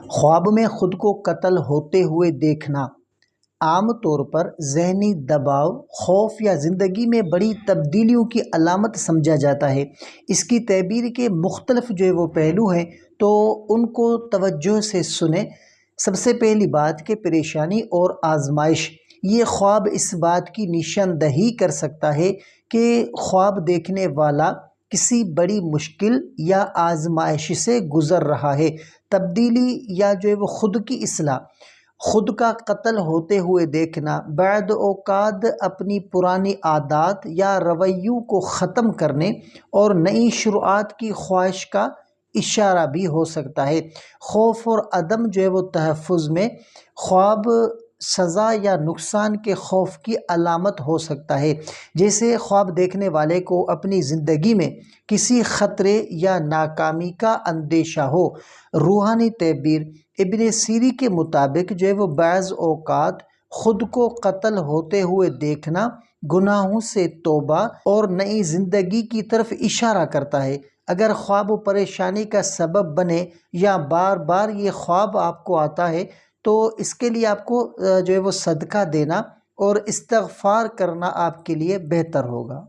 خواب میں خود کو قتل ہوتے ہوئے دیکھنا عام طور پر ذہنی دباؤ، خوف یا زندگی میں بڑی تبدیلیوں کی علامت سمجھا جاتا ہے۔ اس کی تعبیر کے مختلف وہ پہلو ہیں تو ان کو توجہ سے سنیں۔ سب سے پہلی بات کہ پریشانی اور آزمائش۔ یہ خواب اس بات کی نشاندہی کر سکتا ہے کہ خواب دیکھنے والا کسی بڑی مشکل یا آزمائش سے گزر رہا ہے۔ تبدیلی یا وہ خود کی اصلاح، خود کا قتل ہوتے ہوئے دیکھنا بعض اوقات اپنی پرانی عادات یا رویوں کو ختم کرنے اور نئی شروعات کی خواہش کا اشارہ بھی ہو سکتا ہے۔ خوف اور عدم وہ تحفظ میں خواب سزا یا نقصان کے خوف کی علامت ہو سکتا ہے، جیسے خواب دیکھنے والے کو اپنی زندگی میں کسی خطرے یا ناکامی کا اندیشہ ہو۔ روحانی تعبیر۔ ابن سیری کے مطابق وہ بعض اوقات خود کو قتل ہوتے ہوئے دیکھنا گناہوں سے توبہ اور نئی زندگی کی طرف اشارہ کرتا ہے۔ اگر خواب پریشانی کا سبب بنے یا بار بار یہ خواب آپ کو آتا ہے تو اس کے لیے آپ کو وہ صدقہ دینا اور استغفار کرنا آپ کے لیے بہتر ہوگا۔